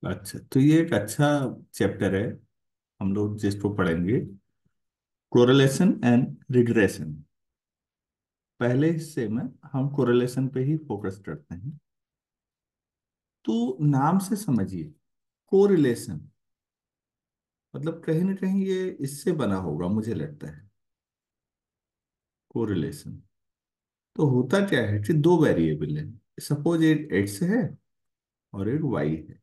अच्छा, तो ये एक अच्छा चैप्टर है, हम लोग जिसको पढ़ेंगे, कोरिलेशन एंड रिग्रेशन। पहले हिस्से में हम कोरिलेशन पे ही फोकस करते हैं। तो नाम से समझिए, कोरिलेशन मतलब कहीं ना कहीं ये इससे बना होगा मुझे लगता है। कोरिलेशन तो होता क्या है कि दो वेरिएबल है, सपोज एक एक्स है और एक वाई है।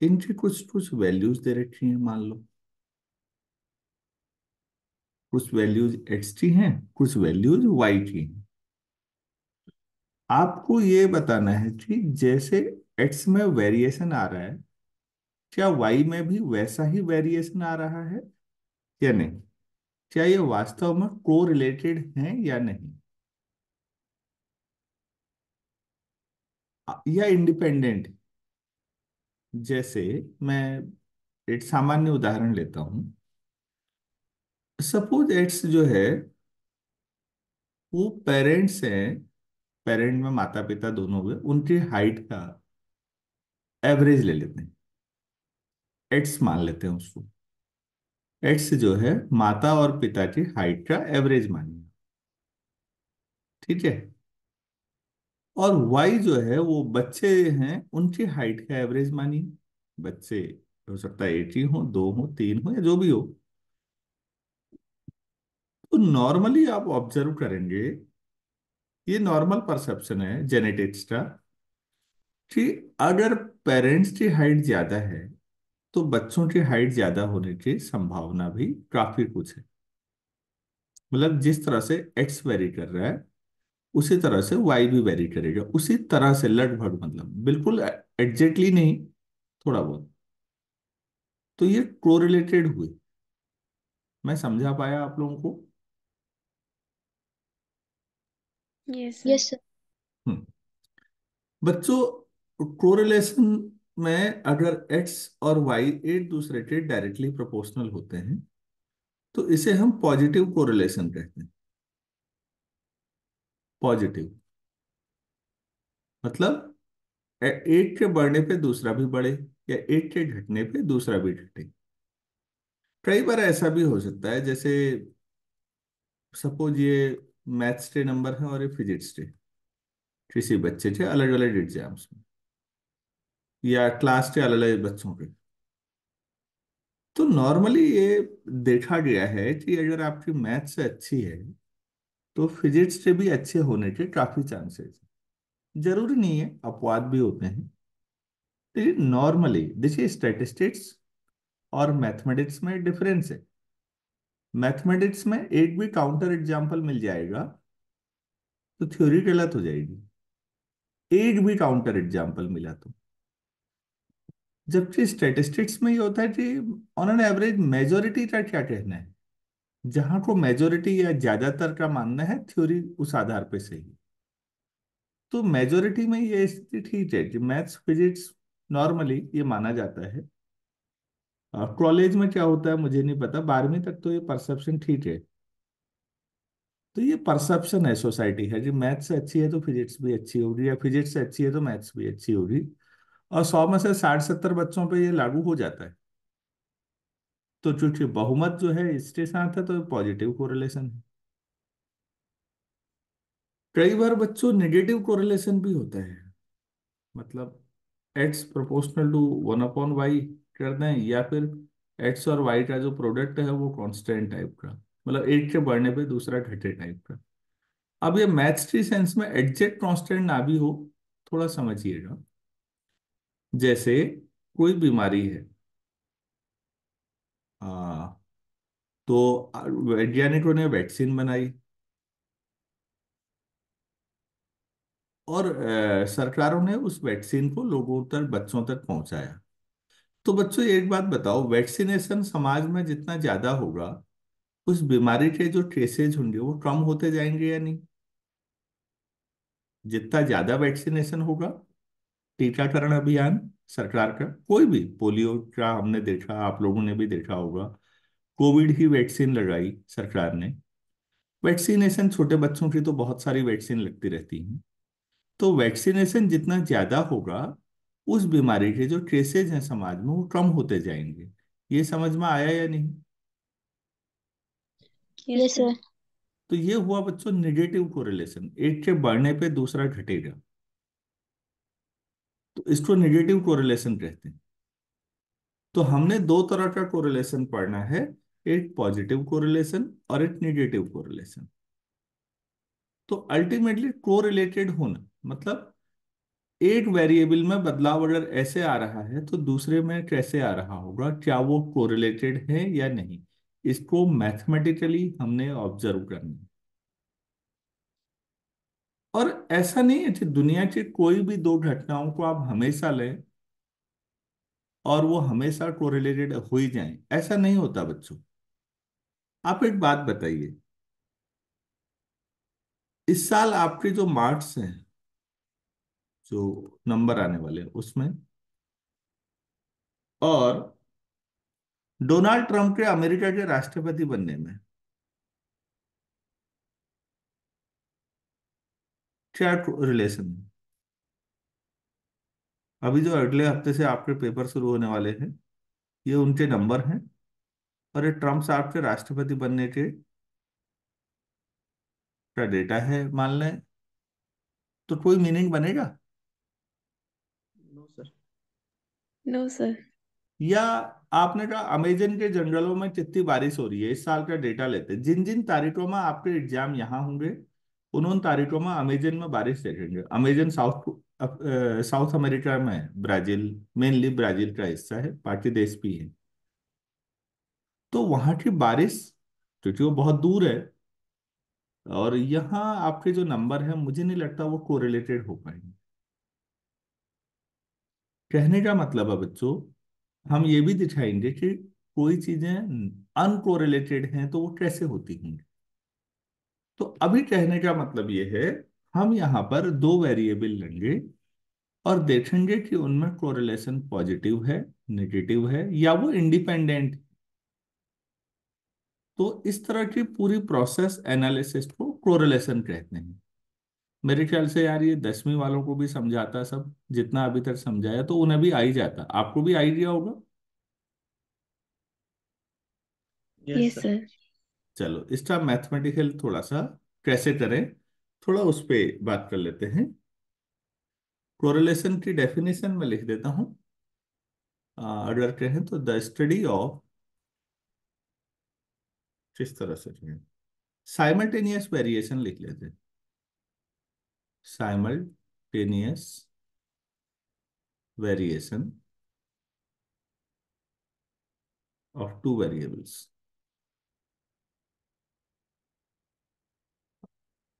इनकी कुछ कुछ वैल्यूज दे रखी हैं, मान लो कुछ वैल्यूज एक्स की हैं, कुछ वैल्यूज वाई की हैं। आपको ये बताना है कि जैसे एक्स में वेरिएशन आ रहा है, क्या वाई में भी वैसा ही वेरिएशन आ रहा है या नहीं। क्या ये वास्तव में को रिलेटेड है या नहीं, या इंडिपेंडेंट। जैसे मैं एक सामान्य उदाहरण लेता हूं। सपोज एक्स जो है वो पेरेंट्स हैं, पेरेंट में माता पिता दोनों हुए, उनकी हाइट का एवरेज ले लेते हैं, एक्स मान लेते हैं उसको। एक्स जो है माता और पिता की हाइट का एवरेज मानिए, ठीक है। और वाई जो है वो बच्चे हैं, उनकी हाइट का एवरेज मानिए। बच्चे हो सकता है एक ही हो, दो हो, तीन हो, या जो भी हो। तो नॉर्मली आप ऑब्जर्व करेंगे, ये नॉर्मल परसेप्शन है जेनेटिक्स का, कि अगर पेरेंट्स की हाइट ज्यादा है तो बच्चों की हाइट ज्यादा होने की संभावना भी काफी कुछ है। मतलब जिस तरह से एक्स वेरी कर रहा है उसी तरह से वाई भी वेरी करेगा, उसी तरह से लगभग, मतलब बिल्कुल एग्जैक्टली नहीं, थोड़ा बहुत। तो ये कोरिलेटेड हुए। मैं समझा पाया आप लोगों को। Yes sir. Yes sir. Hmm. बच्चों, कोरिलेशन में अगर एक्स और वाई एक दूसरे के डायरेक्टली प्रोपोर्शनल होते हैं तो इसे हम पॉजिटिव कोरिलेशन कहते हैं। पॉजिटिव मतलब एक के बढ़ने पे दूसरा भी बढ़े, या एक के घटने पे दूसरा भी घटे। कई बार ऐसा भी हो सकता है, जैसे सपोज ये मैथ्स के नंबर है और ये फिजिक्स के, किसी बच्चे के अलग अलग एग्जाम्स में, या क्लास के अलग अलग बच्चों के। तो नॉर्मली ये देखा गया है कि अगर आपकी मैथ्स से अच्छी है तो फिजिक्स से भी अच्छे होने के काफी चांसेस है। जरूरी नहीं है, अपवाद भी होते हैं, लेकिन नॉर्मली देखिए स्टैटिस्टिक्स और मैथमेटिक्स में डिफरेंस है। मैथमेटिक्स में एक भी काउंटर एग्जाम्पल मिल जाएगा तो थ्योरी गलत हो जाएगी, एक भी काउंटर एग्जाम्पल मिला तो। जबकि स्टैटिस्टिक्स में ये होता है कि ऑन एन एवरेज मेजोरिटी का क्या कहना है, जहां को मेजोरिटी या ज्यादातर का मानना है, थ्योरी उस आधार पे सही। तो मेजोरिटी में ये स्थिति ठीक है कि मैथ्स फिजिक्स नॉर्मली ये माना जाता है। कॉलेज में क्या होता है मुझे नहीं पता, 12वीं तक तो ये परसेप्शन ठीक है। तो ये परसेप्शन है, सोसाइटी है कि मैथ्स से अच्छी है तो फिजिक्स भी अच्छी होगी, या फिजिक्स से अच्छी है तो मैथ्स भी अच्छी होगी। और 100 में से 60-70 बच्चों पे ये लागू हो जाता है। तो चूंकि बहुमत जो है इसके साथ है तो पॉजिटिव कोरिलेशन है। कई बार बच्चों नेगेटिव कोरिलेशन भी होता है, मतलब एक्स प्रोपोर्शनल टू 1/y कर दें, या फिर एक्स और वाई का जो प्रोडक्ट है वो कांस्टेंट टाइप का, मतलब एक के बढ़ने पे दूसरा घटे टाइप का। अब ये मैथ्स की सेंस में एग्जैक्ट कांस्टेंट ना भी हो, थोड़ा समझिएगा। जैसे कोई बीमारी है, आ, तो वैज्ञानिकों ने वैक्सीन बनाई और सरकारों ने उस वैक्सीन को लोगों तक, बच्चों तक पहुंचाया। तो बच्चों एक बात बताओ, वैक्सीनेशन समाज में जितना ज्यादा होगा उस बीमारी के जो केसेज होंगे वो कम होते जाएंगे या नहीं। जितना ज्यादा वैक्सीनेशन होगा, टीकाकरण अभियान सरकार का, कोई भी, पोलियो का हमने देखा, आप लोगों ने भी देखा होगा, कोविड की वैक्सीन लगाई सरकार ने। वैक्सीनेशन छोटे बच्चों की तो बहुत सारी वैक्सीन लगती रहती हैं। तो वैक्सीनेशन जितना ज्यादा होगा उस बीमारी के जो ट्रेसेज हैं समाज में वो कम होते जाएंगे। ये समझ में आया या नहीं? Yes sir. तो ये हुआ बच्चों निगेटिव कोरिलेशन, एक के बढ़ने पे दूसरा घटेगा, तो इसको निगेटिव कोरिलेशन कहते हैं। तो हमने दो तरह का कोरिलेशन पढ़ना है, एक पॉजिटिव कोरिलेशन और एक निगेटिव कोरिलेशन। तो अल्टीमेटली कोरिलेटेड होना मतलब एक वेरिएबल में बदलाव अगर ऐसे आ रहा है तो दूसरे में कैसे आ रहा होगा, क्या वो कोरिलेटेड है या नहीं, इसको मैथमेटिकली हमने ऑब्जर्व करना है। और ऐसा नहीं है कि दुनिया की कोई भी दो घटनाओं को आप हमेशा लें और वो हमेशा कोरिलेटेड हो ही जाएं, ऐसा नहीं होता बच्चों। आप एक बात बताइए, इस साल आपके जो मार्क्स हैं, जो नंबर आने वाले हैं उसमें, और डोनाल्ड ट्रंप के अमेरिका के राष्ट्रपति बनने में क्या रिलेशन है? अभी जो अगले हफ्ते से आपके पेपर शुरू होने वाले हैं, ये उनके नंबर हैं, और ये ट्रम्प साहब के राष्ट्रपति बनने के का डेटा है मान लें, तो कोई मीनिंग बनेगा? No sir. No sir. या आपने कहा अमेजन के जंगलों में कितनी बारिश हो रही है, इस साल का डेटा लेते हैं, जिन जिन तारीखों में आपके एग्जाम यहाँ होंगे उन उन तारीखों में अमेजन में बारिश देखेंगे। अमेजन साउथ अमेरिका में है, ब्राजील, मेनली ब्राजील का हिस्सा है, बाकी देश भी है। तो वहां की बारिश, क्योंकि वो बहुत दूर है, और यहाँ आपके जो नंबर है मुझे नहीं लगता वो कोरिलेटेड हो पाएंगे। कहने का मतलब है बच्चों, हम ये भी दिखाएंगे कि कोई चीजें अनकोरिलेटेड हैं तो वो कैसे होती हैं। तो अभी कहने का मतलब ये है, हम यहाँ पर दो वेरिएबल लेंगे और देखेंगे कि उनमें कोरिलेशन पॉजिटिव है, नेगेटिव है, या वो इंडिपेंडेंट। तो इस तरह की पूरी प्रोसेस एनालिसिस को कोरिलेशन कहते हैं। मेरे ख्याल से यार ये 10वीं वालों को भी समझाता, सब जितना अभी तक समझाया तो उन्हें भी आ ही जाता, आपको भी आइडिया होगा। Yes yes sir. सर। चलो इसका मैथमेटिकल थोड़ा सा कैसे करें, थोड़ा उस पे बात कर लेते हैं। कोरिलेशन की डेफिनेशन में लिख देता हूं, अगर कहें तो द स्टडी ऑफ, किस तरह से कहें, साइमल्टेनियस वेरिएशन लिख लेते हैं, simultaneous variation of two variables.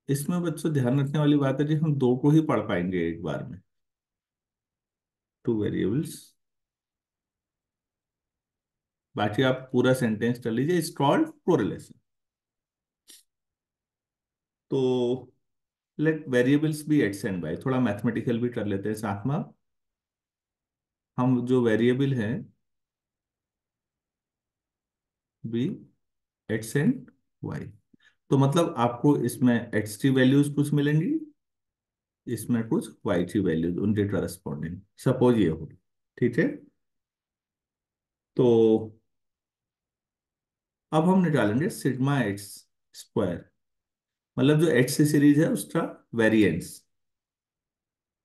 इसमें बच्चों ध्यान रखने वाली बात है कि हम दो को ही पढ़ पाएंगे एक बार में, टू वेरिएबल्स। बाकी आप पूरा सेंटेंस कर लीजिए, इट्स कॉल्ड कोरिलेशन। तो let variables be X and Y, थोड़ा मैथमेटिकल भी कर लेते हैं साथ में। हम जो वेरिएबल हैं बी एक्स एंड वाई, तो मतलब आपको इसमें एक्स की वैल्यूज कुछ मिलेंगी, इसमें कुछ वाई की वैल्यूज उनके करस्पॉन्डिंग, सपोज ये हो, ठीक है। तो अब हम निकालेंगे सिग्मा एक्स स्क्वायर, मतलब जो एक्स सीरीज है उसका वेरिएंस।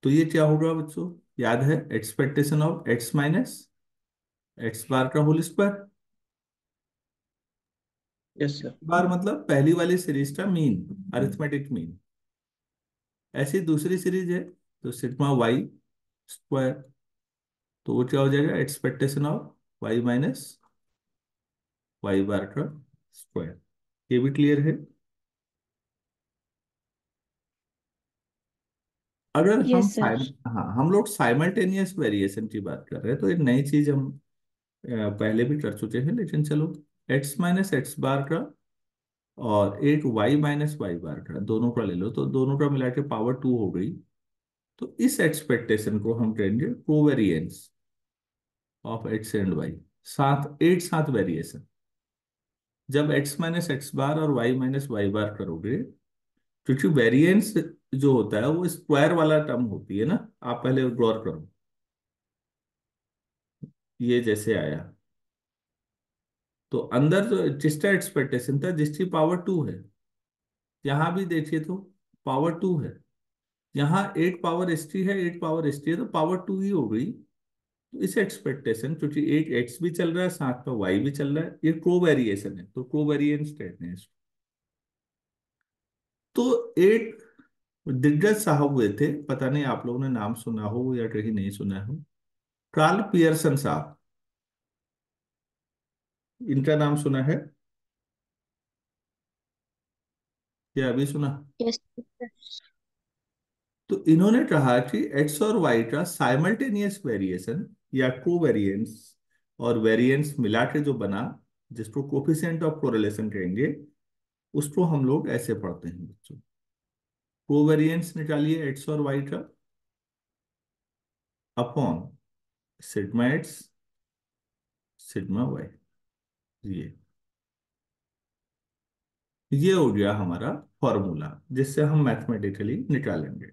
तो ये क्या होगा बच्चों, याद है, expectation of x minus x bar का whole square. Yes sir. Bar मतलब पहली वाली सीरीज का मीन, अरिथमेटिक मीन। ऐसी दूसरी सीरीज है तो सिग्मा वाई स्क्वायर, तो वो क्या हो जाएगा, expectation of Y minus Y bar का स्क्वायर। ये भी क्लियर है? अगर हम यस सर। हाँ, हम लोग साइमल्टेनियस वेरिएशन की बात कर रहे हैं तो एक नई चीज हम पहले भी कर चुके हैं, लेकिन चलो, एक्स माइनस एक्स बार का और एक वाई माइनस वाई बार का दोनों का ले लो, तो दोनों का मिला के पावर 2 हो गई। तो इस एक्सपेक्टेशन को हम कहेंगे covariance of X and Y, साथ एक साथ वेरिएशन। जब एक्स माइनस एक्स बार और वाई माइनस वाई बार करोगे, क्योंकि वेरिएंस जो होता है वो स्क्वायर वाला टर्म होती है ना, आप पहले गौर करो। ये जैसे आया, तो अंदर जो जिसका एक्सपेक्टेशन था जिसकी पावर 2 है, यहां भी देखिए तो पावर 2 है। यहाँ 8 पावर एस टी है, 8 पावर एस टी है, तो पावर 2 ही हो गई। तो इस एक्सपेक्टेशन, क्योंकि एक एक्स भी चल रहा है साथ में वाई भी चल रहा है, ये को वेरिएशन है, तो को वेरिएंस कहते हैं इसको। तो एक दिग्गज साहब हुए थे, पता नहीं आप लोगों ने नाम सुना हो या कहीं नहीं सुना हो, कार्ल पियर्सन साहब। इनका नाम सुना है या अभी सुना? यस। तो इन्होंने कहा कि एक्स और वाई का साइमल्टेनियस वेरिएशन या को वेरिएंस और वेरिएंस मिला के जो बना, जिसको कोफिशिएंट ऑफ कोरिलेशन कहेंगे, उसको हम लोग ऐसे पढ़ते हैं बच्चों। को वेरिएंस निकालिए एक्स और वाई का upon sigma X sigma Y. ये ये हो गया हमारा फॉर्मूला, जिससे हम मैथमेटिकली निकालेंगे।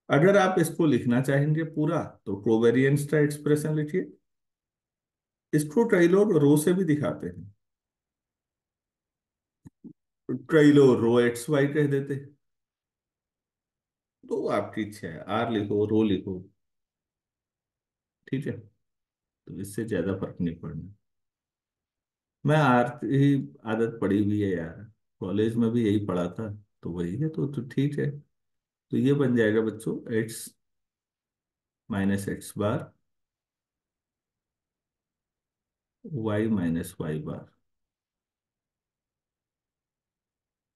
अगर आप इसको लिखना चाहेंगे पूरा, तो कोवेरिएंस का एक्सप्रेशन लिखिए। इसको कई लोग रो से भी दिखाते हैं, कई लोग रो एक्स वाई कह देते हैं। तो आपकी इच्छा है, आर लिखो रो लिखो, ठीक है, तो इससे ज्यादा फर्क नहीं पड़ना। मैं आर की आदत पड़ी हुई है यार, कॉलेज में भी यही पढ़ा था, तो वही है, तो ठीक है। तो ये बन जाएगा बच्चों X minus x bar Y minus Y bar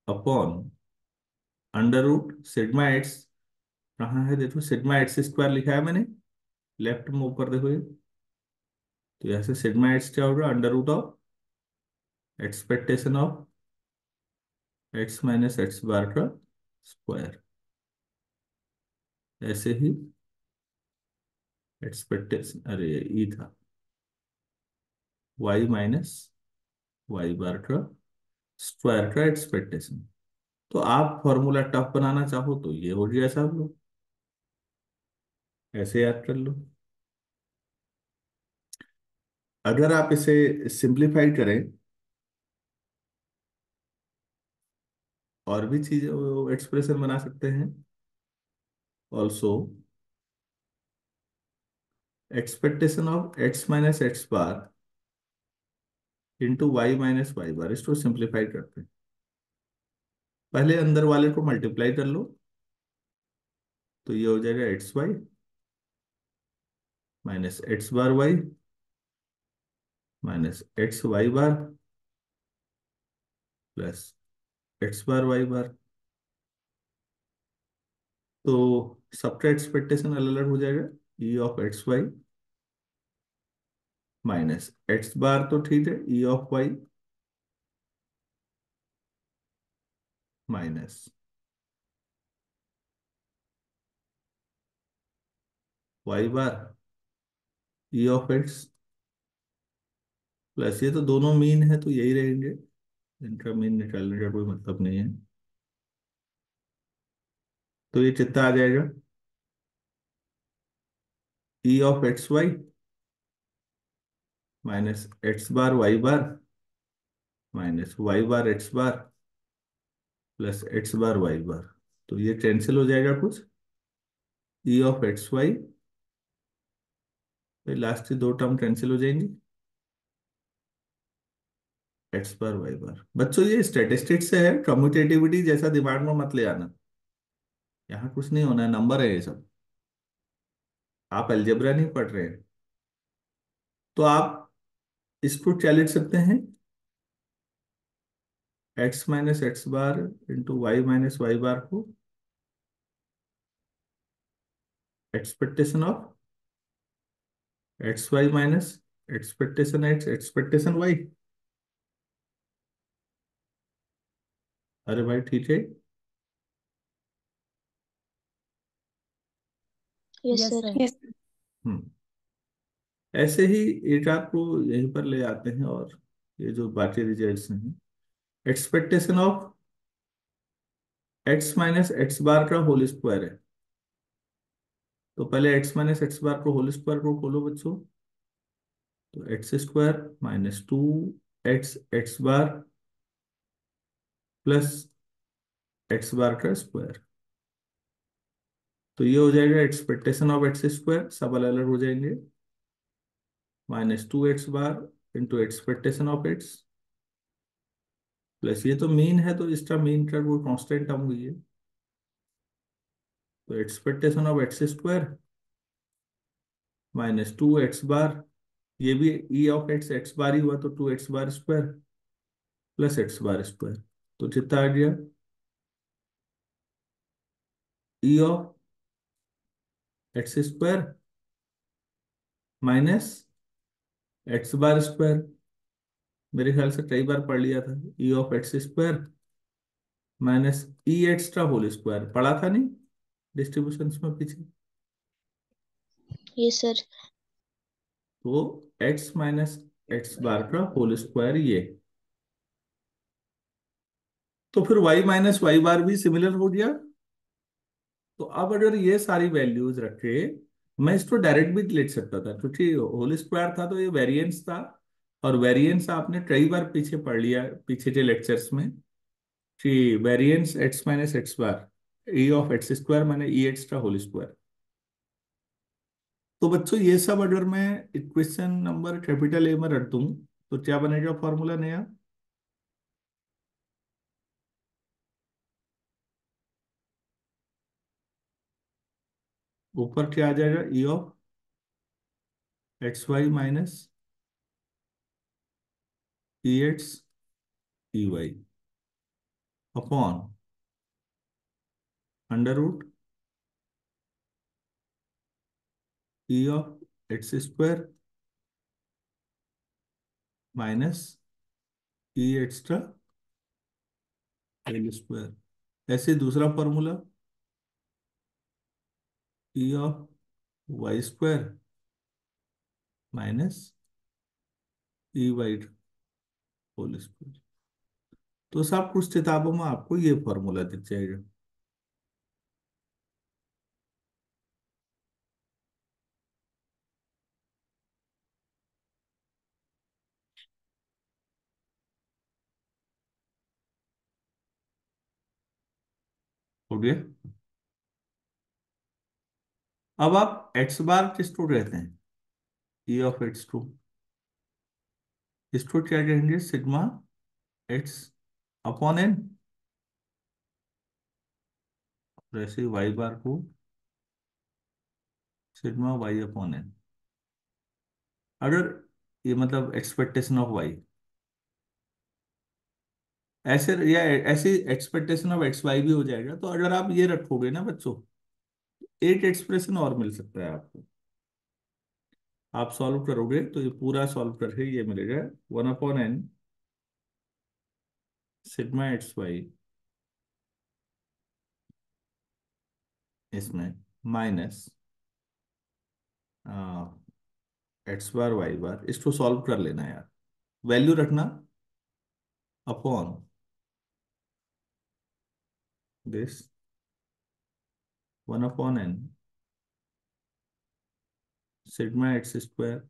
upon under root sigma X. कहाँ है देखो, सिग्मा एक्स स्क्वायर लिखा है मैंने, लेफ्ट में ऊपर देखो ये। तो यहाँ से सिग्मा एक्स क्या होगा, under root of expectation of x minus x bar का स्क्वायर। ऐसे ही एक्सपेक्टेशन, अरे ई था, वाई माइनस वाई बार का स्क्वायर का एक्सपेक्टेशन। तो आप फॉर्मूला टफ बनाना चाहो तो ये हो गया साहब लोग, ऐसे याद कर लो। अगर आप इसे सिंप्लीफाई करें, और भी चीजें एक्सप्रेशन बना सकते हैं। Also expectation of x minus x bar into Y minus Y bar, इसको सिंप्लीफाई करते हैं। पहले अंदर वाले को मल्टीप्लाई कर लो, तो ये हो जाएगा X Y minus x bar Y minus X Y bar plus x bar Y bar. तो सबका एक्सपेक्टेशन अलग अलग हो जाएगा, E of x Y minus x bar तो ठीक है, E of Y minus Y bar E of X plus, ये तो दोनों मीन है तो यही रहेंगे, इनका मीन निकालने का कोई मतलब नहीं है। तो ये कितना आ जाएगा, E of x Y minus x bar Y bar minus Y bar X bar plus x bar Y bar. तो ये कैंसिल हो जाएगा कुछ, E of x Y, last की दो टर्म कैंसिल हो जाएंगी, एक्स बार वाई बार। बच्चों ये स्टेटिस्टिक्स से है, कम्यूटेटिविटी जैसा दिमाग में मत ले आना, यहाँ कुछ नहीं होना है, नंबर है ये सब, आप अलजेब्रा नहीं पढ़ रहे हैं। तो आप इसको क्या लिख सकते हैं, x minus x bar into Y minus Y bar को expectation of x Y minus expectation x expectation y. अरे भाई ठीक है। Yes yes sir. Sir. Yes. हम्म ऐसे ही एक आपको यहीं पर ले आते हैं, और ये जो बाकी रिजल्ट्स हैं, expectation of x minus x bar का होल स्क्वायर है। तो पहले एक्स माइनस एक्स बार को होल स्क्वायर को खोलो बच्चों, तो x square minus 2 x x bar plus x bar का स्क्वायर। तो ये हो जाएगा एक्सपेक्टेशन ऑफ एक्स स्क्वायर, सब अलग अलग हो जाएंगे, -2 x bar into expectation of X plus ये तो मीन है तो इसका मीन का वो कांस्टेंट टर्म हुई है, तो expectation of x square -2 x bar, ये भी E of x x bar ही हुआ तो 2 x bar square plus x bar square. तो कितना आ गया, E of x square minus x bar square. मेरे ख्याल से कई बार पढ़ लिया था, E of x square minus E x का होल स्क्वायर, पढ़ा था नहीं डिस्ट्रीब्यूशन में पीछे। Yes sir. तो एक्स माइनस एक्स बार का होल स्क्वायर ये, तो फिर वाई माइनस वाई बार भी सिमिलर हो गया। तो अब अगर ये सारी वैल्यूज रखे, मैं इसको डायरेक्ट भी लिख सकता था क्योंकि होल स्क्वायर था तो ये वेरिएंस था, और वेरिएंस आपने कई बार पीछे पढ़ लिया पीछे के लेक्चर्स में कि variance x minus x bar E of x square माने ई एक्स का होल स्क्वायर। तो बच्चों ये सब अगर मैं इक्वेशन नंबर कैपिटल ए में रख दूं तो क्या बनेगा फॉर्मूला नया, ऊपर क्या आ जाएगा, E of x Y minus E X E Y upon under root E of x square minus E x का होल स्क्वायर। ऐसे दूसरा formula E of Y square minus E Y whole square. तो सब कुछ किताबों में आपको ये फॉर्मूला दिख जाएगा। हो गया। अब आप एक्स बार किसको कहते हैं, ई ऑफ एक्स टू, इसको क्या कहेंगे, सिग्मा एक्स अपॉन एन, वैसे वाई बार को सिग्मा वाई अपॉन एन। अगर ये मतलब एक्सपेक्टेशन ऑफ वाई, ऐसे या ऐसी एक्सपेक्टेशन ऑफ एक्स वाई भी हो जाएगा। तो अगर आप ये रखोगे ना बच्चों, एक एक्सप्रेशन और मिल सकता है आपको, आप सॉल्व करोगे तो ये पूरा सॉल्व करके ये मिलेगा 1/n सिग्मा एक्स वाई, इसमें minus x bar Y bar, इसको सॉल्व कर लेना यार, वैल्यू रखना upon this 1/n sigma x square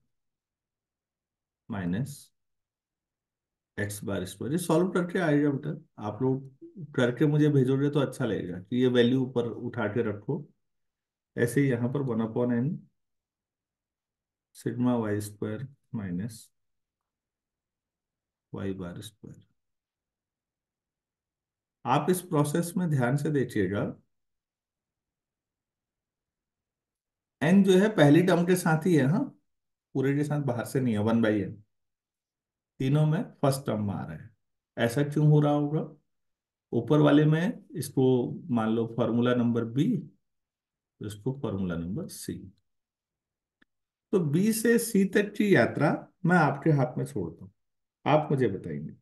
minus x bar square. ये सॉल्व करके आएगा बेटा, आप लोग करके मुझे भेजोगे तो अच्छा लगेगा कि ये वैल्यू ऊपर उठा के रखो। ऐसे ही यहाँ पर 1/n sigma y square minus Y bar square. आप इस प्रोसेस में ध्यान से देखिएगा, एन जो है पहली टर्म के साथ ही है, हाँ, पूरे के साथ बाहर से नहीं है, 1/n तीनों में फर्स्ट टर्म में आ रहा है। ऐसा क्यों हो रहा होगा, ऊपर वाले में इसको मान लो फॉर्मूला नंबर बी, इसको फॉर्मूला नंबर सी। तो बी से सी तक की यात्रा मैं आपके हाथ में छोड़ता हूँ, आप मुझे बताएंगे।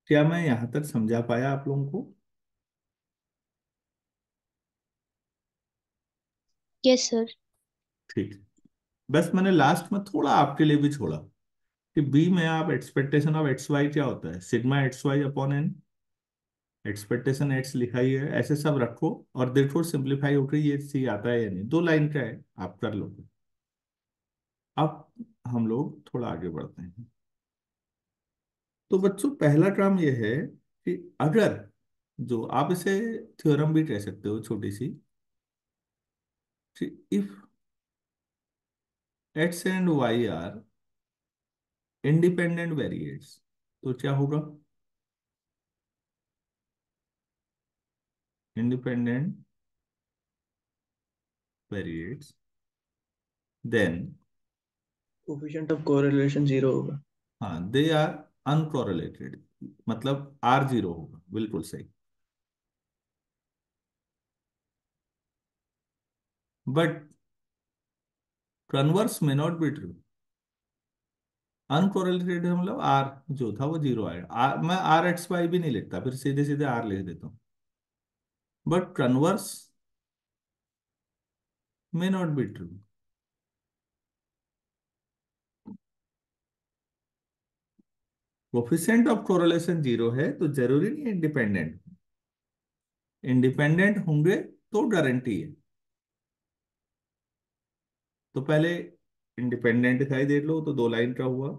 क्या मैं यहां तक समझा पाया आप लोगों को, यस सर। ठीक है। बस मैंने लास्ट में थोड़ा आपके लिए भी छोड़ा कि बी में आप एक्सपेक्टेशन ऑफ एक्स वाई क्या होता है, sigma x Y upon n, expectation एट्स लिखा ही है, ऐसे सब रखो और देखो सिंप्लीफाई होकर ये सी आता है या नहीं। 2 लाइन का है, आप कर लो। अब हम लोग थोड़ा आगे बढ़ते हैं। तो बच्चों पहला टर्म ये है कि अगर, जो आप इसे थ्योरम भी कह सकते हो छोटी सी, if x and Y are independent variates, तो क्या होगा? Independent variates, then, coefficient of correlation zero होगा। हाँ, दे आर अनकोरिलेटेड, मतलब आर जीरो होगा, बिल्कुल सही। But converse may not be true. Uncorrelated मतलब आर जो था वो जीरो आएगा। मैं आर एक्स वाई भी नहीं लिखता, फिर सीधे सीधे आर लिख देता हूँ। But converse may not be true. Coefficient of correlation zero है तो जरूरी नहीं इंडिपेंडेंट। इंडिपेंडेंट होंगे तो गारंटी है। तो पहले इंडिपेंडेंट दिखाई दे लो, तो 2 लाइन का हुआ।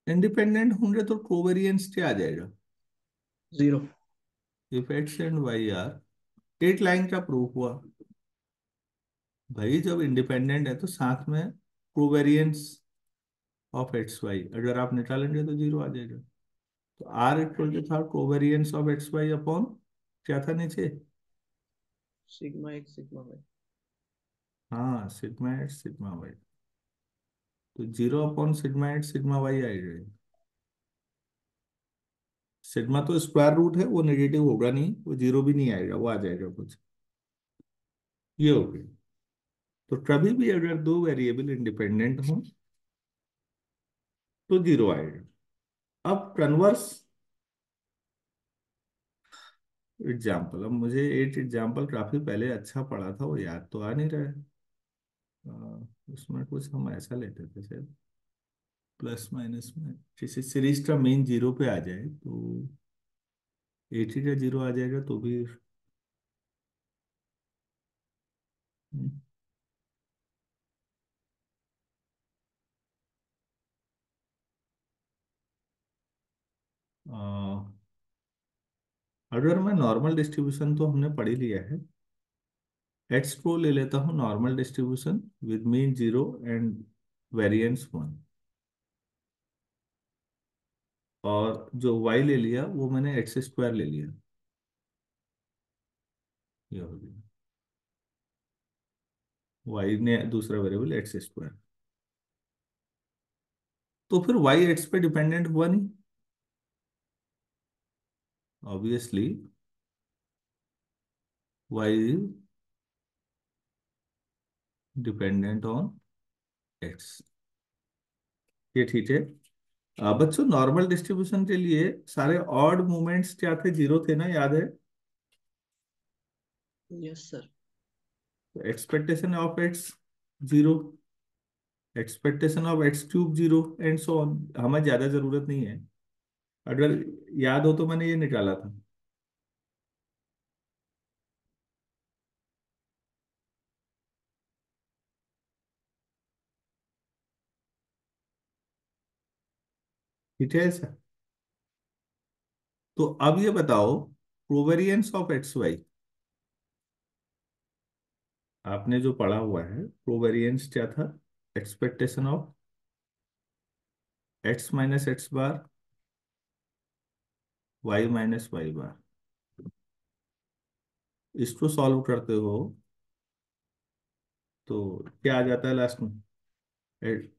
इंडिपेंडेंट होंगे तो कोवेरिएंस क्या आ जाएगा? Zero. If x and Y are, 8 line का प्रूफ हुआ। भाई जब इंडिपेंडेंट है तो साथ में कोवेरिएंस ऑफ एक्स वाई अगर आप निकालेंगे तो जीरो आ जाएगा। तो आर इक्वल टू था covariance of x Y upon, क्या था नीचे? Sigma X sigma Y. हाँ, सिग्मा एक्स सिग्मा वाई। तो zero upon sigma X sigma Y आएगा। सिग्मा तो स्क्वायर रूट है, वो नेगेटिव होगा नहीं, वो जीरो भी नहीं आएगा, वो आ जाएगा कुछ। ये हो गया। तो कभी भी अगर 2 वेरिएबल इंडिपेंडेंट हो तो जीरो आएगा। अब कन्वर्स एग्जाम्पल, अब मुझे एक एग्जाम्पल काफी पहले अच्छा पढ़ा था, वो याद तो आ नहीं रहा है। उसमें कुछ हम ऐसा लेते थे शायद, प्लस माइनस में किसी सीरीज का मेन जीरो पे आ जाए तो 80 का जीरो आ जाएगा तो भी। हम्म, आ, अगर मैं नॉर्मल डिस्ट्रीब्यूशन तो हमने पढ़ ही लिया है। एक्स को ले लेता हूँ normal distribution with mean zero and variance 1। और जो वाई ले लिया वो मैंने एक्स स्क्वायर ले लिया। ये हो गया, वाई ने दूसरा वेरिएबल एक्स स्क्वायर। तो फिर वाई एक्स पे डिपेंडेंट हुआ नहीं, obviously Y dependent on X. ये ठीक है। बच्चों नॉर्मल डिस्ट्रीब्यूशन के लिए सारे ऑड मोमेंट्स क्या थे? जीरो थे ना, याद है? Yes sir. Expectation of x zero, expectation of x cube zero, and so on. हमें ज्यादा जरूरत नहीं है। अगर याद हो तो मैंने ये निकाला था। ठीक है ऐसा? तो अब ये बताओ, कोवेरिएंस ऑफ एक्स वाई, आपने जो पढ़ा हुआ है कोवेरिएंस क्या था? Expectation of x minus x bar, Y minus Y bar. इसको सॉल्व करते हो तो क्या आ जाता है लास्ट में? ए-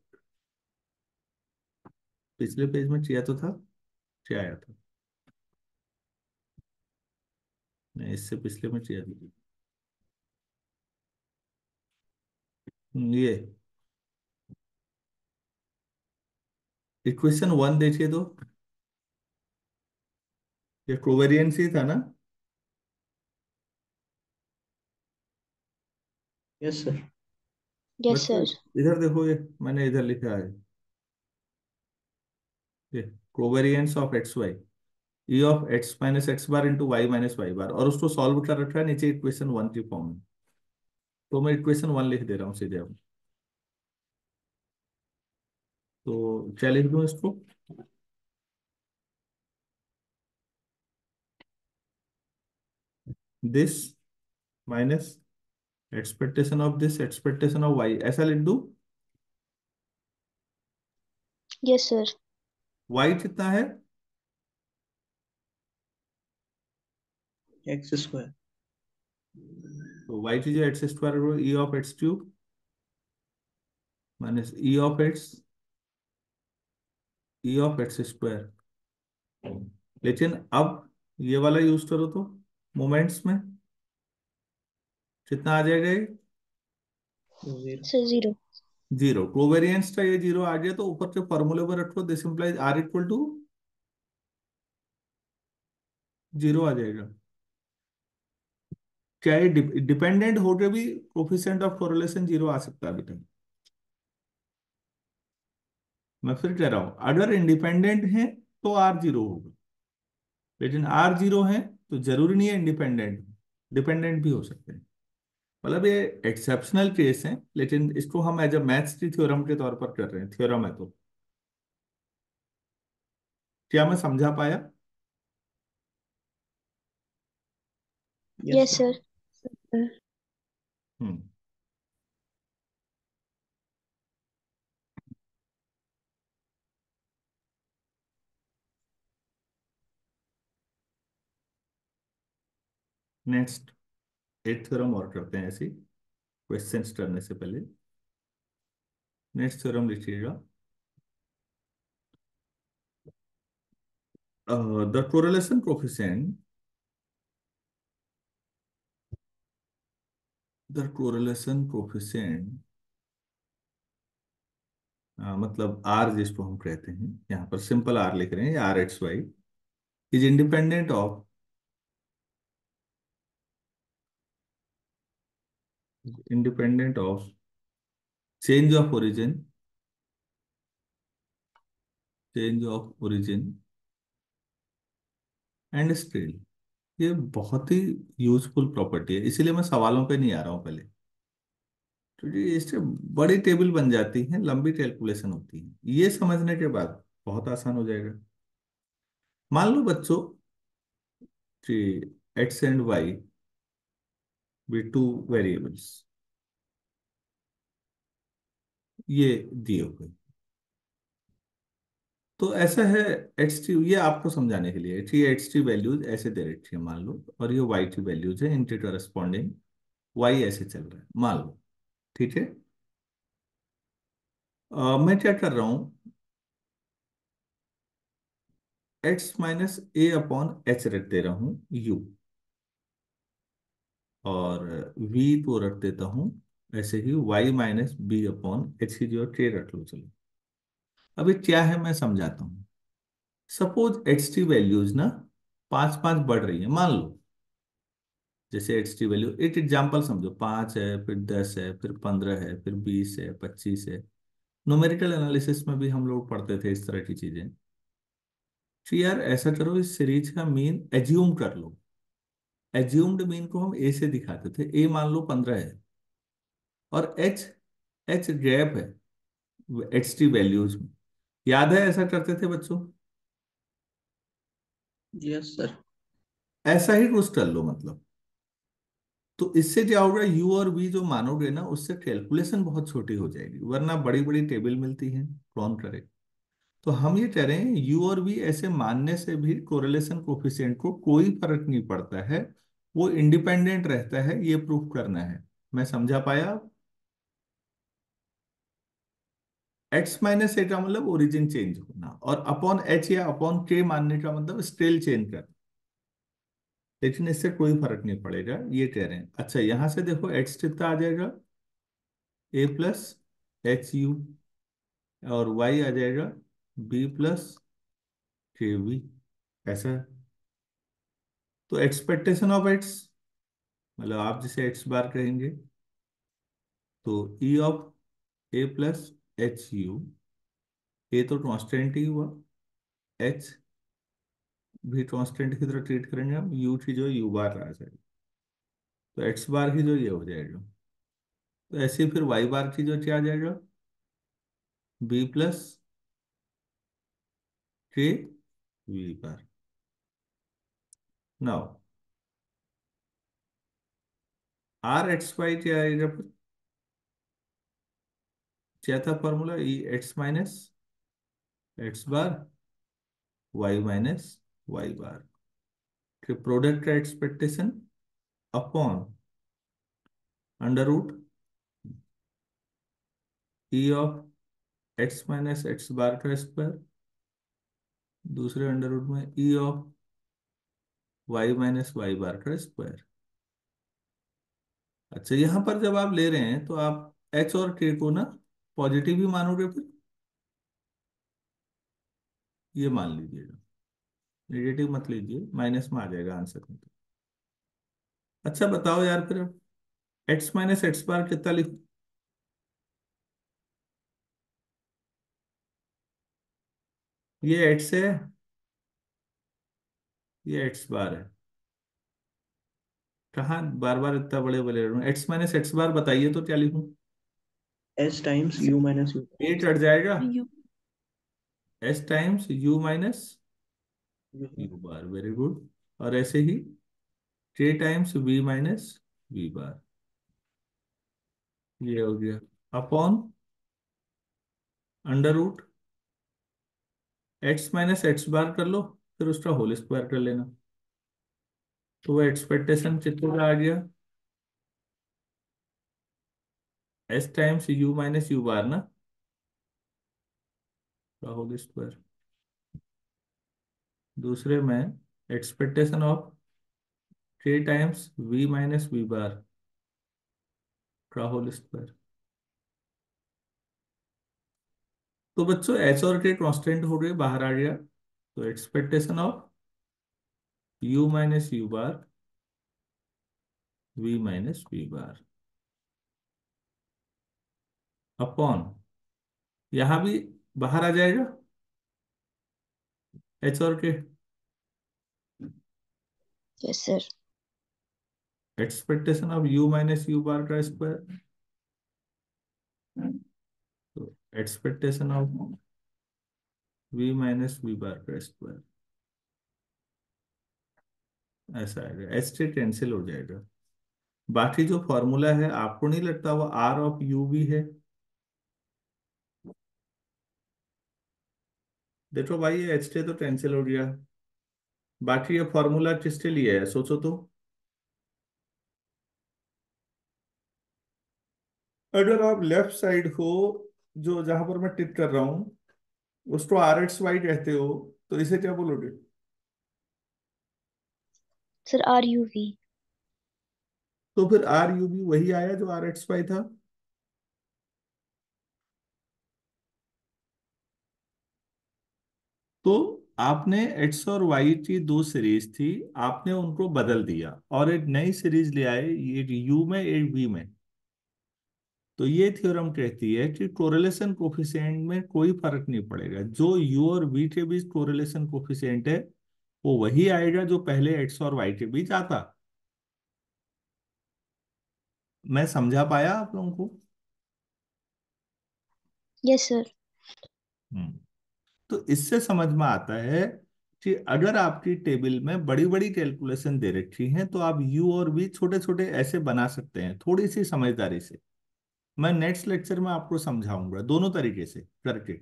पिछले पेज में किया तो था, क्या आया था? नहीं, इससे पिछले में किया था। ये इक्वेशन 1 देखिए तो, ये कोवेरिएंस ही था ना? Yes sir. यस बच्चों सर। इधर देखो, ये मैंने इधर लिखा है, ये covariance of x y, E of x minus x bar into Y minus Y bar, और उसको सॉल्व कर रखा है नीचे इक्वेशन 1 की फॉर्म में। तो मैं इक्वेशन 1 लिख दे रहा हूँ सीधे अब। तो क्या लिख दूं इसको? This minus expectation of this expectation of Y, ऐसा लिख दूं। Yes sir. वाई कितना है? X square. तो वाई की जो x square, E of x cube minus E of x, E of x square. लेकिन अब ये वाला यूज करो तो मोमेंट्स में कितना आ जाएगा ये? Zero. Sir zero. Zero. Covariance का ये जीरो आ गया, तो ऊपर के फॉर्मूले पर रखो, this implies r equal to zero आ जाएगा। क्या ये डिपेंडेंट हो के भी कोफिशिएंट ऑफ कोरिलेशन जीरो आ सकता है बेटा? मैं फिर कह रहा हूं, अगर इंडिपेंडेंट है तो आर जीरो होगा, लेकिन आर जीरो है तो जरूरी नहीं है इंडिपेंडेंट, डिपेंडेंट भी हो सकते हैं। मतलब ये एक्सेप्शनल केस है, लेकिन इसको हम एज अ मैथ्स की थ्योरम के तौर पर कर रहे हैं, थ्योरम है तो। क्या मैं समझा पाया? Yes yes sir. सर। हम्म। नेक्स्ट एक थ्योरम और करते हैं ऐसी, क्वेश्चंस करने से पहले। नेक्स्ट थ्योरम लिखिएगा, the correlation coefficient, the correlation coefficient, मतलब आर जिसको हम कहते हैं, यहाँ पर सिंपल आर लिख रहे हैं, R x Y is independent of, independent of change of origin, change of origin and scale. ये बहुत ही यूजफुल प्रॉपर्टी है, इसीलिए मैं सवालों पे नहीं आ रहा हूँ पहले, क्योंकि इससे बड़ी टेबल बन जाती है, लंबी कैलकुलेशन होती है, ये समझने के बाद बहुत आसान हो जाएगा। मान लो बच्चों कि एक्स एंड वाई भी टू वेरिएबल्स, ये दिए हुए। तो ऐसा है, एक्स टी, ये आपको समझाने के लिए कि एक्स टी वैल्यूज ऐसे दे रखी है मान लो, और ये वाई टी वैल्यूज है, इनके करस्पॉन्डिंग वाई ऐसे चल रहा है मान लो। ठीक है। मैं क्या कर रहा हूँ, x minus A upon H रख दे रहा हूँ यू, और वी को रख देता हूँ ऐसे ही y minus b upon h की जो के रख लो चलो। अभी क्या है मैं समझाता हूँ। सपोज एक्स टी वैल्यूज ना पांच पांच बढ़ रही है मान लो, जैसे एक्स टी वैल्यू, एक एग्जांपल समझो, 5 है, फिर 10 है, फिर 15 है, फिर 20 है, 25 है। न्यूमेरिकल एनालिसिस में भी हम लोग पढ़ते थे इस तरह की चीजें। तो यार ऐसा करो, इस सीरीज का मीन एज्यूम कर लो। एज्यूम्ड मीन को हम ए से दिखाते थे, ए मान लो 15 है, और एच, एच गैप है एक्स टी वैल्यूज में। याद है ऐसा करते थे बच्चों? Yes sir. ऐसा ही कुछ कर लो मतलब। तो इससे क्या होगा, यू और वी जो मानोगे ना, उससे कैलकुलेशन बहुत छोटी हो जाएगी, वरना बड़ी बड़ी टेबल मिलती है, कौन करे। तो हम ये कह रहे हैं, यू और वी ऐसे मानने से भी कोरिलेशन कोफिशिएंट को कोई फर्क नहीं पड़ता है, वो इंडिपेंडेंट रहता है, ये प्रूफ करना है। मैं समझा पाया? एक्स माइनस ए का मतलब ओरिजिन चेंज होना, और अपॉन एच या अपॉन के मानने का मतलब स्केल चेंज करना, लेकिन इससे कोई फर्क नहीं पड़ेगा, ये कह रहे हैं। अच्छा यहां से देखो, एक्स कितना आ जाएगा, ए प्लस एच यू, और वाई आ जाएगा बी प्लस के वी, ऐसा है। तो एक्सपेक्टेशन ऑफ एक्स, मतलब आप जिसे एक्स बार कहेंगे, तो E of a plus h u, a तो कांस्टेंट ही हुआ, एच भी कांस्टेंट की तरह ट्रीट करेंगे हम, यू की जो यू बार आ जाएगी, तो एक्स बार की जो ये हो जाएगा, तो ऐसे ही फिर वाई बार की जो क्या आ जाएगा, b plus k v bar. Now r x y क्या आएगा फिर, क्या था formula, E x minus x bar Y minus Y bar के प्रोडक्ट का expectation upon under root E of x minus x bar का स्क्वायर, दूसरे under root में E of Y minus Y bar का स्क्वायर। अच्छा, यहां पर जब आप ले रहे हैं तो आप एच और के को ना पॉजिटिव ही मानोगे फिर, ये मान लीजिएगा, नेगेटिव मत लीजिए, माइनस में आ जाएगा आंसर में तो। अच्छा बताओ यार फिर, एक्स माइनस एक्स बार कितना लिखूं, ये एक्स है, ये एक्स बार है, कहाँ बार बार इतना बड़े बड़े एक्स माइनस एक्स बार बताइए तो क्या लिखूं, S times U minus U. A cut जाएगा, u. S times u minus U bar. U bar, very good. और ऐसे ही k times v minus v bar, ये हो गया, upon under root x minus x bar कर लो, फिर उसका होल स्क्वायर कर लेना, तो वो एक्सपेक्टेशन कितना का आ गया, s times u minus u bar ना, का होल स्क्वायर, दूसरे में expectation of k times v minus v bar का होल स्क्वायर। तो बच्चों एच और के कांस्टेंट हो गए, बाहर आ गया, तो expectation of u minus u bar v minus v bar upon, यहां भी बाहर आ जाएगा एच और k, yes sir. Expectation of u minus u bar का स्क्वायर, तो expectation of v minus v bar का स्क्वायर, ऐसा आएगा, एच से कैंसिल हो जाएगा। बाकी जो फॉर्मूला है आपको नहीं लगता वो आर ऑफ यू भी है, देखो भाई ये एच से तो कैंसिल हो गया, बाकी ये फॉर्मूला किसके लिए है सोचो तो, अगर आप लेफ्ट साइड को, जो जहां पर मैं टिक कर रहा हूं, उसको आर एक्स वाई कहते हो, तो इसे क्या बोलोगे, सर आर यू वी। तो फिर आर यू भी वही आया जो आर एक्स वाई था, तो आपने एक्स और वाई की दो सीरीज थी, आपने उनको बदल दिया और एक नई सीरीज ले आए, एक यू में एक वी में। तो ये थ्योरम कहती है कि कोरिलेशन कोफिशिएंट में कोई फर्क नहीं पड़ेगा, जो यू और वी के बीच कोरिलेशन कोफिशिएंट है वो वही आएगा जो पहले एक्स और वाई के बीच आता। मैं समझा पाया आप लोगों को। Yes sir. हम्म। तो इससे समझ में आता है कि अगर आपकी टेबल में बड़ी बड़ी कैलकुलेशन दे रखी है तो आप यू और वी छोटे छोटे ऐसे बना सकते हैं, थोड़ी सी समझदारी से। मैं नेक्स्ट लेक्चर में आपको समझाऊंगा दोनों तरीके से करके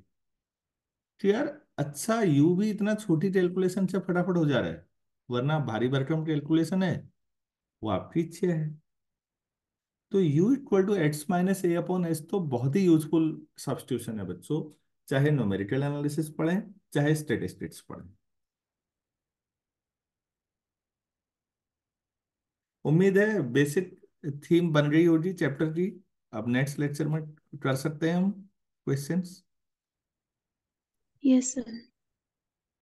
कि यार अच्छा यू भी इतना छोटी कैलकुलेशन से फटाफट हो जा रहा है, वरना भारी भरकम कैलकुलेशन है वो आपकी इच्छा है। तो u equal to X minus A upon S तो बहुत ही यूजफुल सब्स्टिट्यूशन है बच्चों, चाहे न्यूमेरिकल एनालिसिस पढ़ें चाहे स्टेटिस्टिक्स पढ़ें। उम्मीद है बेसिक थीम बन गई होगी चैप्टर की। अब नेक्स्ट लेक्चर में कर सकते हैं हम क्वेश्चंस। Yes sir.